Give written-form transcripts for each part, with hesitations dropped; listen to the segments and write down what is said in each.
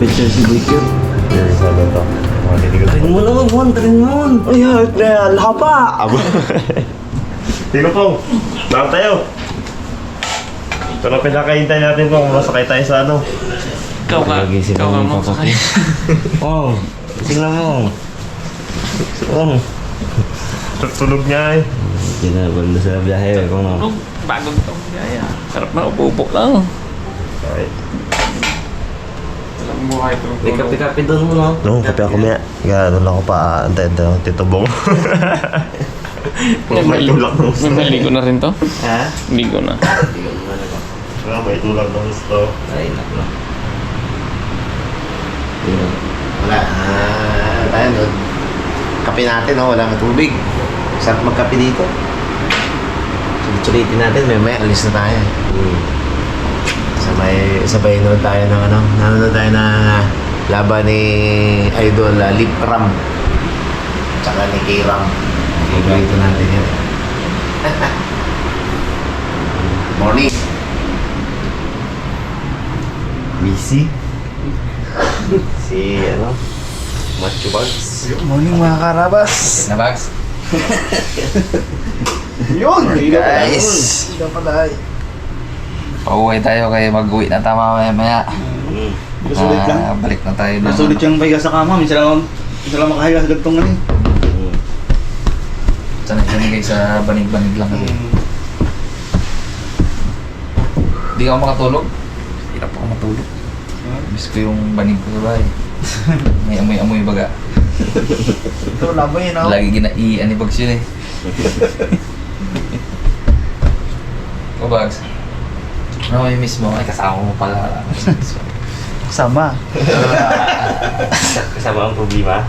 picture si Boy Cute. Yes, ano to? Tarin mo naman, Juan. Tarin mo naman. Ay, hapa! Sino po? Saan tayo? Ito na pinakahintay natin po kung masakay tayo sa ano. Ikaw ka mo sakay. Oh, tingnan mo. Oh. Tulog niya eh. Kinabal na sa biyahe. Kung ano. Bagong taong gaya. Sarap na, upo-upo lang. Okay. Walang buhay ito. May kape-kape doon mo, no? No, kape ako maya. Gano'n ako pa. Antay-antay ako, Tito Bong. May tulak ng gusto. May ligo na rin to? Ha? Ligo na. May tulak ng gusto. Ay, naklo. Wala. Tayo doon. Kape natin, no? Wala tubig. Sarap magkape dito. Sulit-sulitin natin. May alis na tayo. Sabay nanood tayo ng ano. Nanonood tayo ng laban ni Idol Lip Ram. Tsaka ni K-Ram. Favorito natin yun. Morning. Busy? Si ano? Macho Bugs. Good morning mga karabas. Na bags? Yun! Guys. Hindi pala ay. Pauwi tayo kaya mag-uwi na tama maya. Sulit lang. Balik na tayo ng... Sulit yung pahiga sa kama. Minsan lang makahiga sa gantong ano eh. Sanay guys sa banig-banig lang kami. Hindi ka makatulog? Hirap ako matulog. Miss ko yung banig ko sa bahay. May amoy-amoy baga. Ito laban yun ako. Lagi ginai-anibags yun eh. O bags? Ano may miss mo? Ay kasama mo pala. Sama. Kasama ang problema.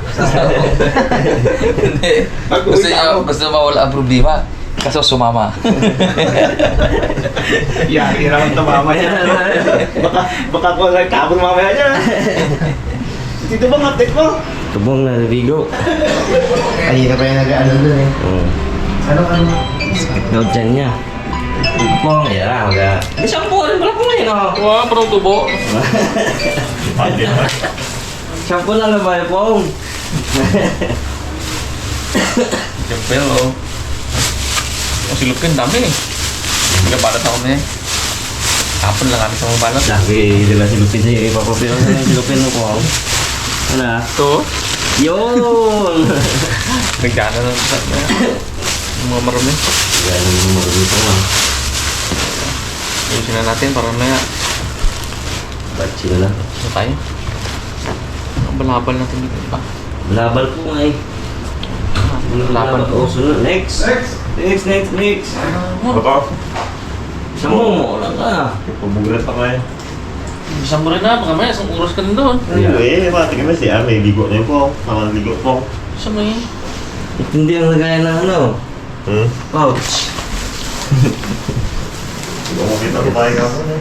Hindi. Gusto mawala ang problema. Kaso sumama. Yari naman ito mamaya. Baka ko lang kapon mamaya niya. Dito bang update mo? Tubong na naligo. Kanina pa yung nag-ano doon eh. Ano? Daw dyan niya. Tubong, yan. Isang buwan pala po ngayon, oh. Wow, parang tubo. Shampoo lang na ba yung pong? Siyempre, oh. Ang silupin, dami eh. Nagabalat ako na eh. Kapon lang kami sa mga balat. Sabi, di ba silupin sa'yo? Ipapapiro na yung silupin mo po. Ano? Ito, Yun! nagdana na sa yung mga marumi. Yan yung marunito mo. Ayusin na natin para na Ba't sila lang? ano tayo. Ang balabal natin dito, di ba? Labal po nga eh. Labal Oh, sunod. Next! Next! Baka, Sambong mo lang ka. pabugat pa kayo. Isang mo rin na, baka may isang oras ka din doon. Anyway, matigil na siya. May ligo na yun po. Mga ligo po. Isa mo eh. Hindi ang lagay ng ano. Pouch. Makita ko tayo ka po na.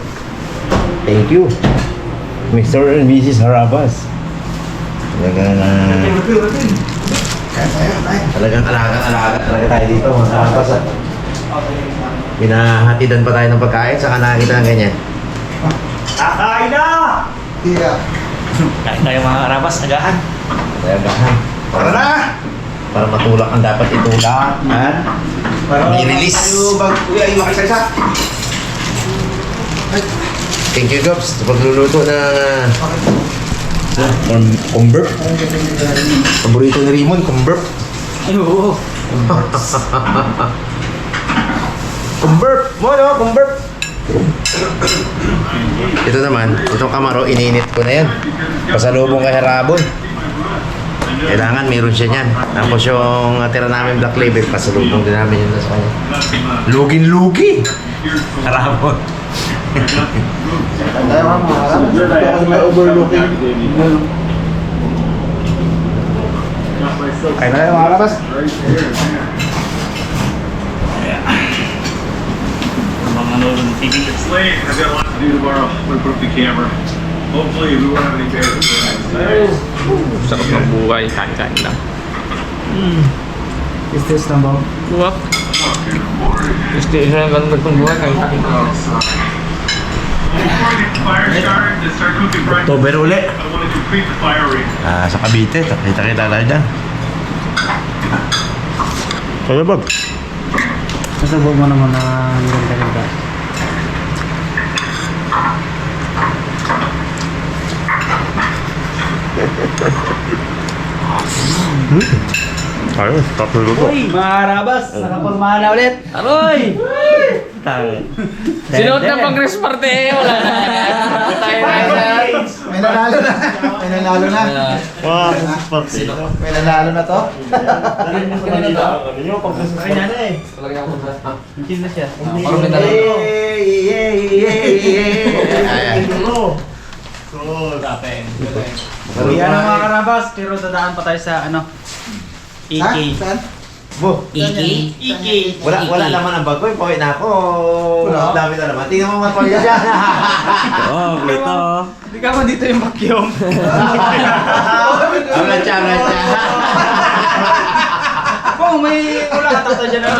Thank you. Mr. and Mrs. Harabas. Talagang alaga talaga tayo dito mga Harabas. Pinahatidan pa tayo ng pagkain, saka nakakita ng ganyan. Kakain na! Kain tayo mga karabas. Agahan. Agahan. Tara na! Para matulak ang dapat itulak at i-release. Uy, ayun makisa-isa. Thank you, Jobs, sa pagluluto ng kumberp. Paborito ni Raymond, kumberp. Ay, oo. Kumberp! Mo, no? Kumberp! Ito naman, itong kamaro, iniinit ko na yan. Pasalubong kay Harabon. Kailangan mayroon siya niyan. Tapos yung tira namin black label, pasalubong din namin yun sa kanya. Lugin-lugi! Harabon. May overlooking. Kain na tayo mga karabas. It's late. I've got a lot to do tomorrow. I'm gonna put up the camera. Hopefully, we won't have any bears today. Sarap ng buhay, kain-kain lang. Is this number? Uwak. Gusto isa lang ganda ng buhay, kain-kain lang. Before I get the fire started to start cooking breakfast, October uli. I want to Increase the fire rate. Sa Cavite, kita-kita tayo dyan. Kaya bag? Nasabog mo naman na ganda-ganda. Ayun, tapos luto. Uy, mga karabas, nakapagmahal na ulit. Aroy! Tang. Sinuot na pang Chris Parte, wala na. Tayo na. May nanalo na. May nanalo na. Wow, party. May nanalo na to. Ano nyo, pag-sasakay na eh. Hindi na siya. Parang may dala. Yan ang mga karabas, pero dadaan pa tayo sa ano? EK. Bo, Iki? wala naman ang bagoy. Pauwi na ako. Wala. Dami na naman. Tingnan mo mga pamilya dyan. Oh, ito. Hindi ka ba dito yung vacuum? Ablansya. Kung may wala ka tata dyan na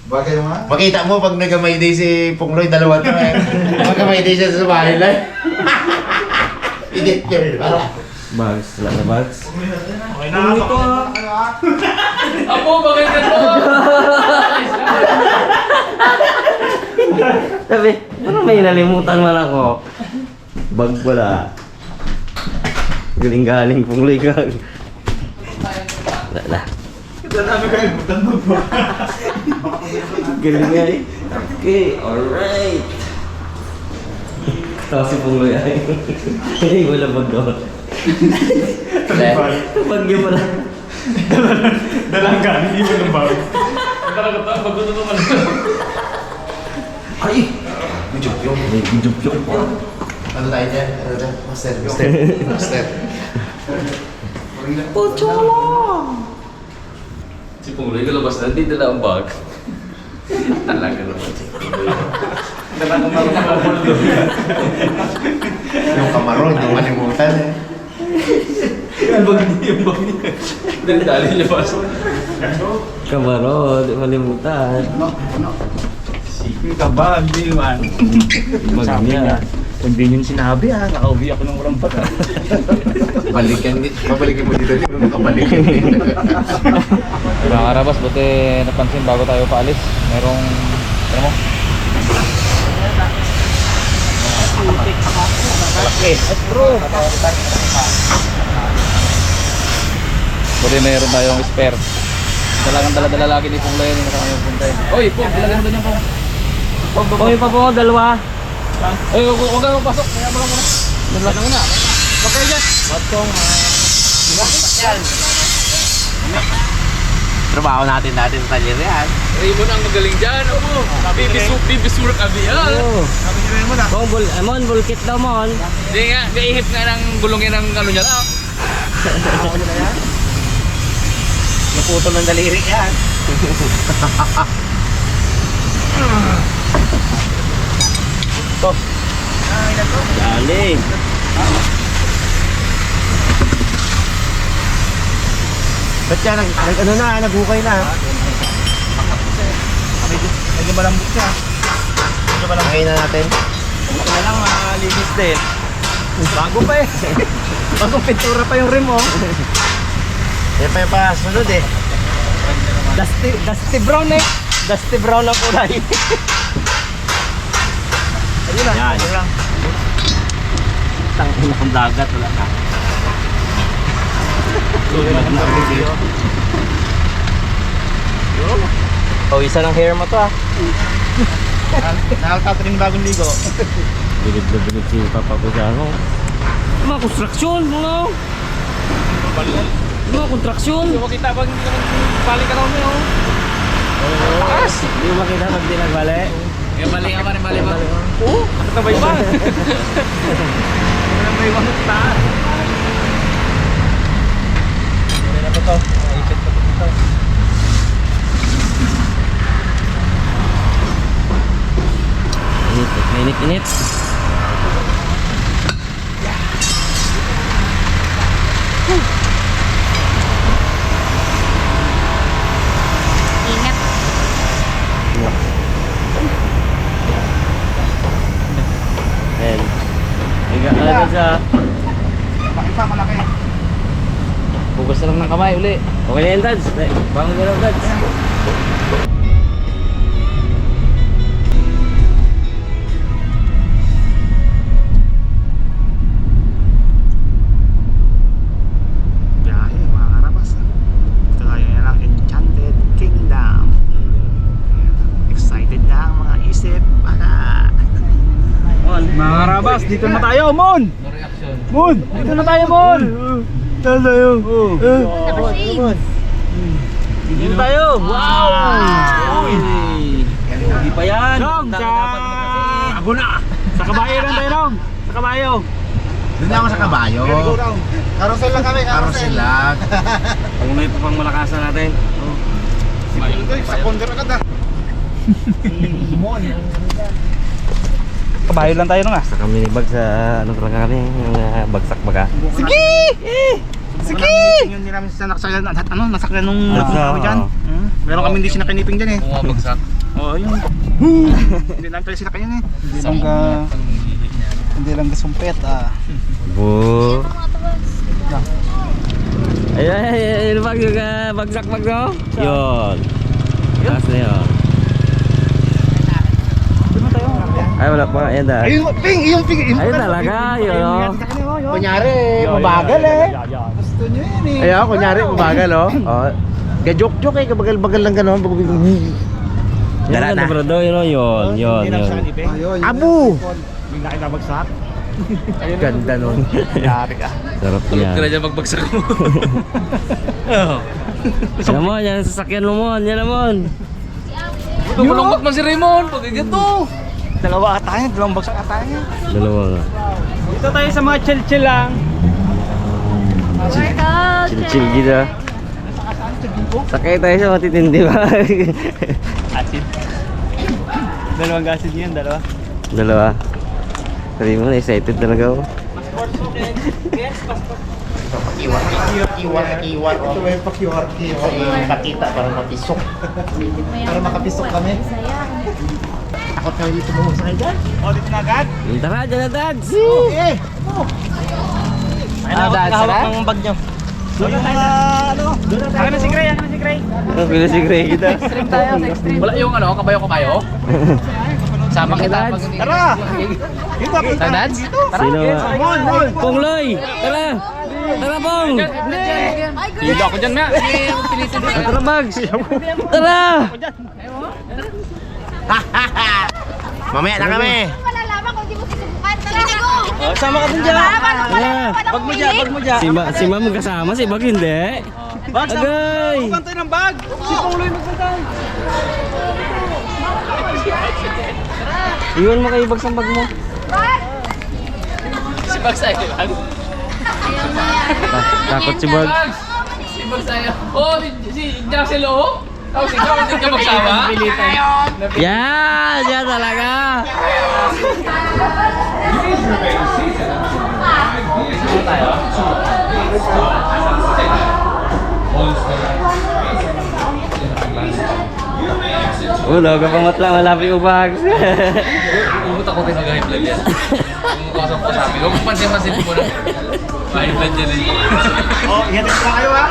Bagay mo nga? Makita mo pag nag-may-day si Pungloy, dalawa to eh. Mag-may-day siya sa bahay lang. Edit yun. Bags. Wala na bags. Okay na, ito Apo, bakit ganito? Sabi, parang may nalimutan man ako. Bag wala. Galing-galing Pungloy ka. Wala na. Ito namin kalimutan mo po. Galing nga eh. Okay, alright. Tapos si Pungloy ay. Ay, wala bag doon. Bagyo pala. Dalang galing, hindi mo ng bago. Talaga to, bago to man. Ay! Gudyok-yok. May gudyok-yok. Ano tayo dyan? Ano dyan? Master. Si Pungloy kalabas na, hindi dala ang bag. Talaga naman si Pungloy. Yung kamaro, hindi malimutan eh. Yung bag niya. Dali niya pa. Kamaro, di malimutan. Sige ka ba? Hindi man. Bag niya. Hindi yun sinabi nakauwi ako ng walang pag Babalikan mo dito, di mo makabalikan. Mga karabas, buti napansin bago tayo paalis. Merong, ano mo? Buti meron tayong spare. Talagang dala-dala lagi ni Pungloy yung kasama yung puntay. Oy, Pung, ilagay mo doon yung Pung. Okay pa po, dalawa. Ay, huwag ka magpasok. Kaya mo lang muna. Dala na muna. Huwag kayo dyan. Trabaho natin sa talyer yan. Raymond ang magaling dyan. Opo. Bibisur kami yan. Mon, bulkit daw, Mon. Hindi nga, naihip nga ng gulongin ng ano niya lang. Naputol ng daliri yan. Dali. Ba't yan? Naghukay na. Medyo malambot siya. Hangay na natin. Kaya lang malinis din. Bago pa eh. Bagong pintura pa yung rim oh. Yan pa yung pasunod eh. Dusty brown eh. Dusty brown ang kulay. Ayun lang. Yan. Ayun lang. Tangin ng dagat, wala na. Pawisan ng hair mo to ah. Nakakatating bagong ligo. Bilid na bilid si Papa ko siya ako. Mga konstruksyon, mga. Mga konstruksyon. Hindi mo kita pag balik ka na kami. Takas! Hindi mo makita pag di nagbali. Yung balik ka pa rin, balik pa. Oo, nakatabay pa. May wangit taas. Ano na ba to? Naipit pa dito. Init. Ingat. And Agad sa... Pakipa, malaki. Bukas na lang ng kamay uli. Okay na yan, Dads. Bangon ka lang, Dads. Biyahe, mga karabas. Ito tayo yan ang Enchanted Kingdom. Excited na ang mga isip. Baka. Mga karabas, dito na tayo, Mon! Mon! Dito na tayo, Mon! Dito tayo. Dito na tayo. Wow! Hindi pa yan. Dong, sa... Abo na! Sa kabayo lang tayo, Dong! Sa kabayo! Doon na ako sa kabayo. Carousel lang kami, Carousel lang. Pangunay pa pang malakasan natin. Sa ponder agad ah. Kabayo lang tayo nung ah. Sa kami ni Bag sa ano talaga kami, yung bagsak baga. Sige! Sige! Yung hindi namin sinaksayan, nasakyan nung Nasa, ako dyan. Meron kami hindi sinakiniping dyan eh. Bumabagsak. Oo, yun. Hindi namin pala sinakyan eh. Hindi lang gasumpet ah. Bu. Ayun, Bag yung bagsak Bag no? Yun. Taas na yun. Ay, wala pa. Ayan da. Ayun, ping! Yung ping! Ayun talaga, yun o. Kunyari, mabagal eh. Gusto nyo yun eh. Ayaw, kunyari, mabagal oh. Oh. Gajoke-joke eh, kabagal-bagal lang gano'n. Dala na. Bro, yun o, yun. Hindi namin sakaniping. Abu! Bigla kita bagsak. Ganda nun. Yari ka. Sarap Tulog yan. ka na dyan magbagsak mo. Yan mo, yan ang sasakyan mo mo. Yan naman. Tumulungot man si Raymond. Pagkagato. Dalawa ata niya, dalawang bagsak ata niya. Dalawa nga. Dito tayo sa mga chill-chill lang. Chill-chill gila. Sakay tayo sa matitindi ba? Acid. Dalawang acid niyan, dalawa. Dalawa. Sabi mo na, excited talaga ako. Kiwar. Ito ba yung pa-QR? Pakita para mapisok. Para makapisok kami. Takot kami dito bumusakay dyan. O, dito na agad. Tara, dyan na, Dads! Okay. Ayun ako, nakahawak ng bag nyo. Doon na tayo ano? Ako na si Gray, ako na si Gray. Ang pila si Gray kita. Wala yung ano, kabayo-kabayo? Sama kita. Tara! Dito, punta. Dads? Sino ba? Mon, Mon! Pongloy! Tara! Tara, Pong! Hindi ako dyan nga. Tara, Bags! Tara! Mamaya na kami. Malalaman kung di mo susubukan. Dali ko! Sama ka dun dyan. Bag mo dyan, bag mo dyan. Si Ma'am kasama, si Bag hindi. Bag, Agay! Magpantay ng bag. Si Pongloy magpantay. Iwan mo kayo Bags ang bag mo. Si Bags ay lang. Takot si Bag. Si Bags ay. Oh, si Jassel oh. Tapos ikaw, hindi ka magsama? Yan! Yan talaga! Ulo, kapangat lang, malapit mo Bags. Umut ako din mag-high blood yan. Umukasok ko sabi. Huwag pansin-pansin mo na. High blood yan eh. Oh, ihatid pa kayo ha.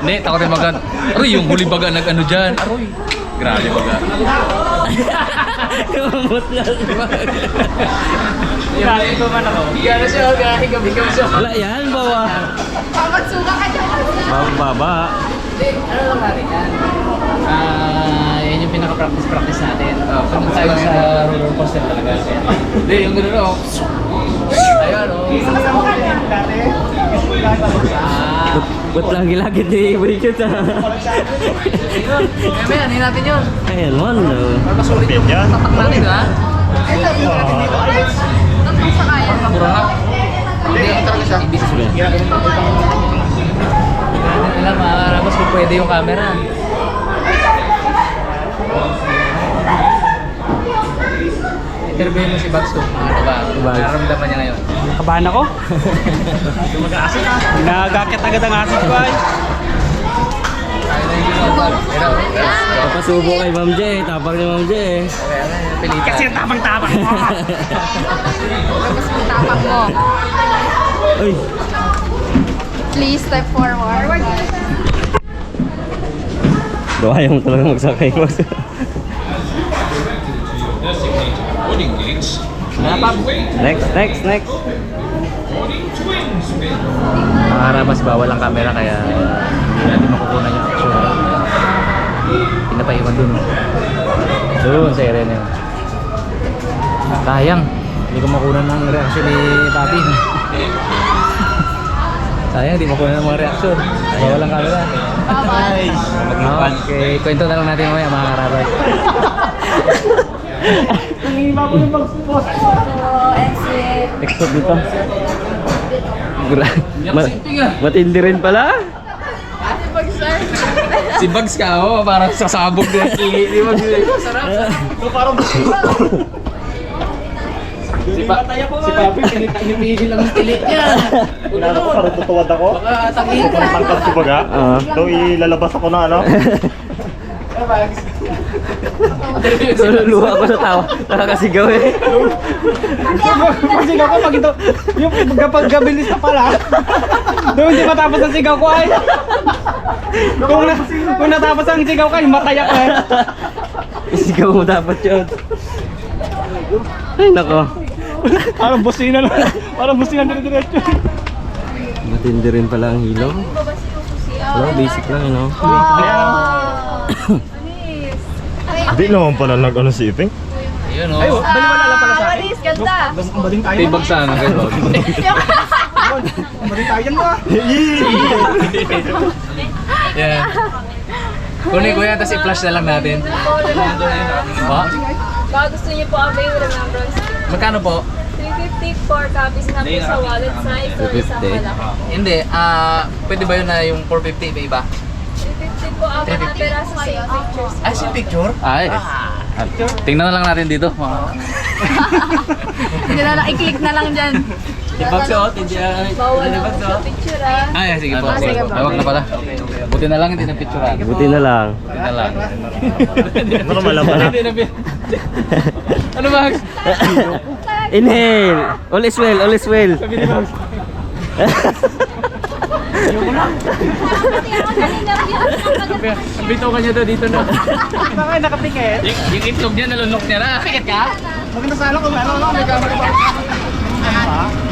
Hindi, takot din mag- Aroy, yung huli baga nag-ano dyan. Aroy. Grabe baga. Kamamot lang si Bags. Grabe ko man ako. Higa na siya, higam-higam siya. Wala yan, bawa. Pagsuga ka dyan. Baba. Ano lang natin yan? Yan yung pinaka-practice natin. Kung tayo sa roller coaster talaga. Hindi, yung gano'n o. Ayun o. Ba't lang gilagid ni Ibrikit ha? May anin natin yun. Ayan man, no? Para masulit yung tatak natin ha. Tatlong sakayan. Puro na. Hindi sa sulit. Hindi nila maarabas kung pwede yung camera. Interview mo si Bags ko. Ano ba? Bags. Nararamdaman niya ngayon. Kabahan ako. Mag-aasin ha. Nagakit agad ang asin ko ay. Papasubo kay Ma'am J. Tapang ni Ma'am J. Kasi ang tapang-tapang mo. Mas matapang mo. Uy! Please step forward. Ayaw mo talaga magsakay mo. Next. Makarabas bawal ang camera kaya hindi natin makukunan yung action. Pinapaiwan dun. Doon sa area na yun. Sayang, hindi ko makunan ng reaction ni Papi. Sayang, hindi makunan ng mga reaction. Bawal ang camera. Okay, kwento na lang natin mamaya mga karabas. Exot dito. Matindi rin pala. Si Bugs ka, oh, parang sasabog na si Bugs. Sarap. Si Papi, pinipihil lang ang tilit niya. Inano ko, parang tutuwad ako. Baka tangin. Parang tangkad ko baga. So, ilalabas ako na ano. Luha ako sa tawa. Nakakasigaw eh. Sigaw ko pag ito, yung kapag gabilis na pala, doon hindi matapos ang sigaw ko ay. Kung natapos ang sigaw ko ay mataya ko eh. Isigaw mo dapat yun. Ay nako. Parang busina lang. Parang busina dire-diretso. Matindi rin pala ang hilo. Hello, basic lang yun, no? Hindi naman pala nag-ano si Iping. Ayun, oh. Ay, baliwala lang pala sa akin. Malis, ganda. Baling tayo. Si Bugs sana, guys. Baling tayo mo. Yeah. Kunin ko yan, tapos i-flash na lang natin. Pa? Baka gusto niyo po avail remembrance. Magkano po? 350 for copies na po sa wallet size or isang 350. malaki. Hindi, pwede ba yun na yung 450 may iba? 350 po ang mga peraso sa pictures. Ay, si picture? Ay. Tingnan na lang natin dito. Hindi na lang, i-click na lang dyan. Ibagsuot, hindi Bawal na po sa picture ah. Ay, sige po. sige po. Tawag na pala. Buti na lang hindi na picturean. Buti na lang. Buti na lang. Normal lang pala. Hindi na Ano ba? Inhale! All is well, all is well. Bitaw ka niya daw dito na. Bakit nakatikit? Yung itlog niya, nalunok niya na. Pikit ka? Maganda sana kung ano, may camera pa.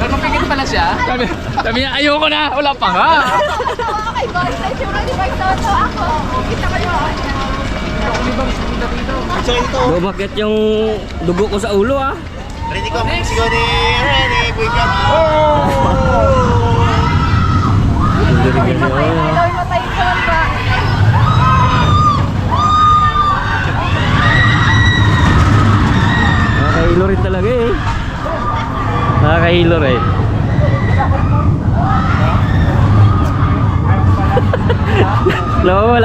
Nalunok pala siya. Sabi niya, ayoko na. Wala pa nga. Okay, God, sa sure, di ba ito ako? Kita kayo. Bumakit yung dugo ko sa ulo ah. Ready ko, sigaw ni Ready, boy ka. Hello, matay ko ba? Nakakahilo rin talaga eh. Nakakahilo rin.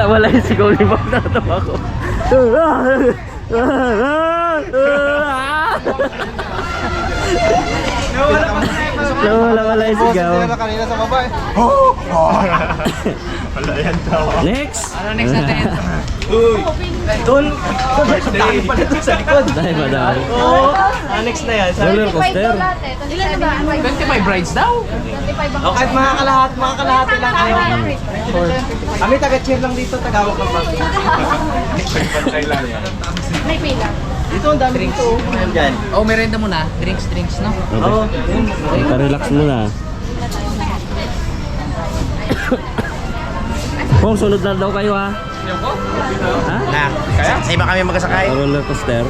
Wala yung sigaw ni Bob. Natatawa ko. Wala yung sigaw. Kanina sa baba eh. Wala yan tawa. Next! Ano next natin? Doon dahil pa dito sa likod. Dahil madami. Oo. Next na yan. Roller coaster. Ilan ba? 25 brides daw? 25 ang Kahit mga kalahati lang kayo. Kami taga-cheer lang dito, tagawak ng bag. May pila. Dito ang dami dito. Nandyan. Oh, merenda muna. Drinks, no? Oo. Relax muna. Kung sunod na daw kayo ha. Ha? Na, sa iba kami magkasakay. Roller coaster.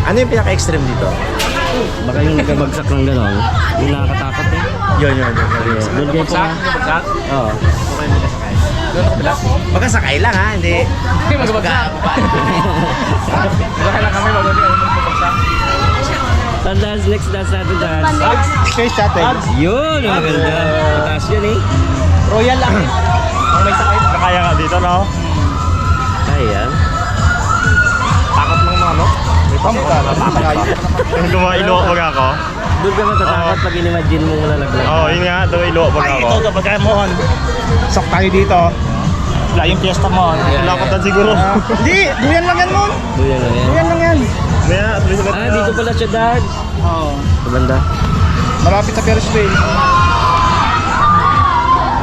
Ano yung pinaka-extreme dito? Baka yung nagkabagsak ng gano'n. Yung nakakatakot eh. Yun. Doon kayo po ha. Oo. Magkasakay lang ha, hindi. Hindi magbagsak. Magbagsak lang kami bago di ako magbagsak. Saan dance? Next dance natin dance. Space shuttle. Yun! Maganda. Mataas yun eh. Royal lang. Ang may sakay. Nakaya nga dito, no? Ayan. Takot ng mga ano? May pamukha na takot pa. Yung gumailo wag ako. Doon ka matatakot pag in-imagine mo lalaglag. Oo, yun nga, gumailo wag ako. Ito kapag mo. Sok tayo dito. Wala yung piyesta mo. Lakotan siguro. Hindi, duyan lang yan mo. Duyan lang yan. Duyan lang yan. Kaya, at least Ah, dito pala siya, Dad. Oo. Sa banda. Malapit sa Ferris wheel.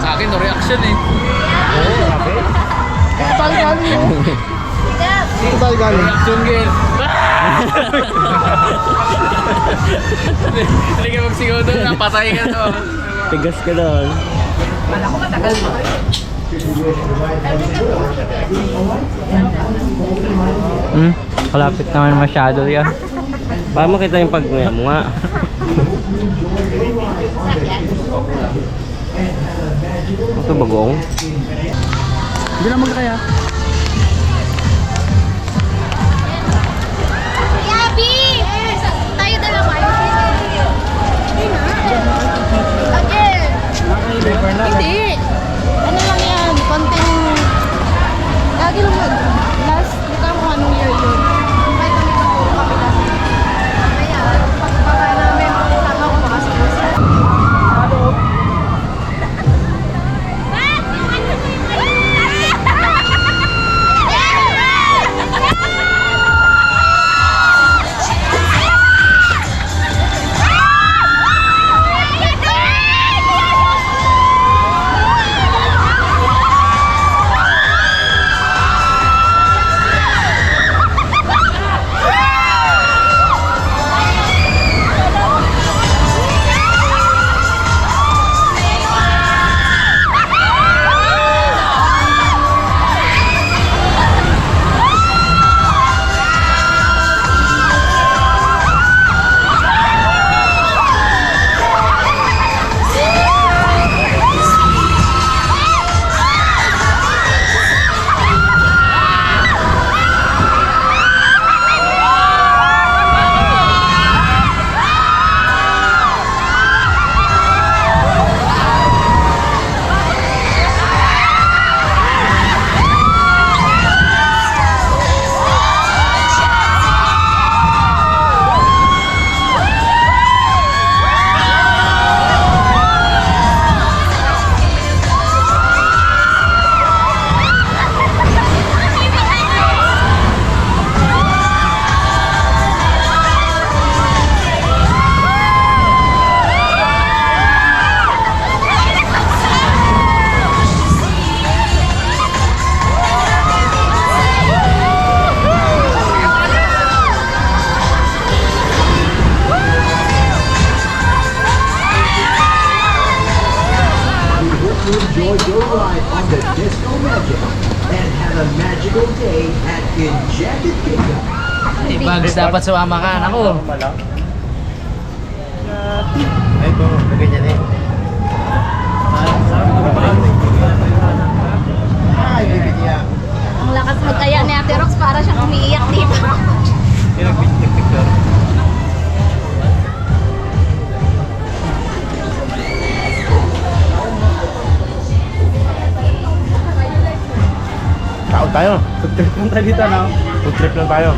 Sa akin, no reaction eh. Dito tayo galing mo. Dito tayo galing. Reaction game. Hindi ka magsigaw doon, napatay ka doon. Tigas ka doon. Malapit naman masyado yan. Para makita yung pagkuya mo nga. Ito bagong. Hindi na magkaya. Yabi! Tayo dalawa. Again. Hindi. Ano lang yan? Konting... Lagi lang mag... Last... Hindi ka kung anong year yun. Invite kami sa puro kami last year. Kaya, pagpaka namin, tama ko makasulos. Enjoy your ride on the Disco Magic and have a magical day at Enchanted Kingdom. Hey, Bugs, dapat sumama ka. Ako. Ito, ganyan eh. Ay, bibigya. Ang lakas magkaya ni Ate Rox para siyang umiiyak dito. Kaon tayo. Food trip lang tayo dito, no? Food trip lang tayo.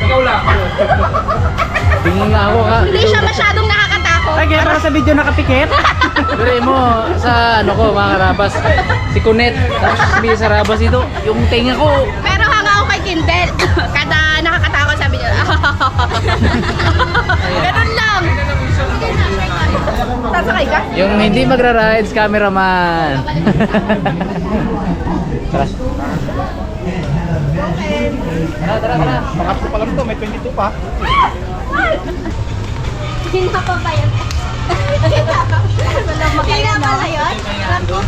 Ikaw lang. Tingin nga ako ka. Hindi siya masyadong nakakatakot. Ay, kaya para sa video nakapikit. Pero mo, sa ano ko, mga karabas, si Kunet, tapos si Mia Sarabas ito, yung tinga ko. Pero hanga ako kay Kindel. Kada nakakatakot sabi niya. Ganun lang. Sasakay ka? Yung hindi magra-rides, cameraman. Tara. Tara. Pangatlo pa lang to, may 22 pa. Hindi pa ba yan? Kaya pala yun? Ranto?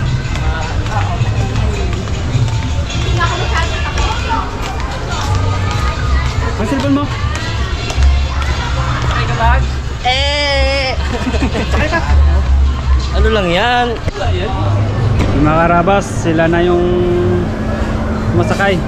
Hindi nga ako masyadong takot. Ang cellphone mo? Ano lang yan? Yung mga karabas, sila na yung masakay.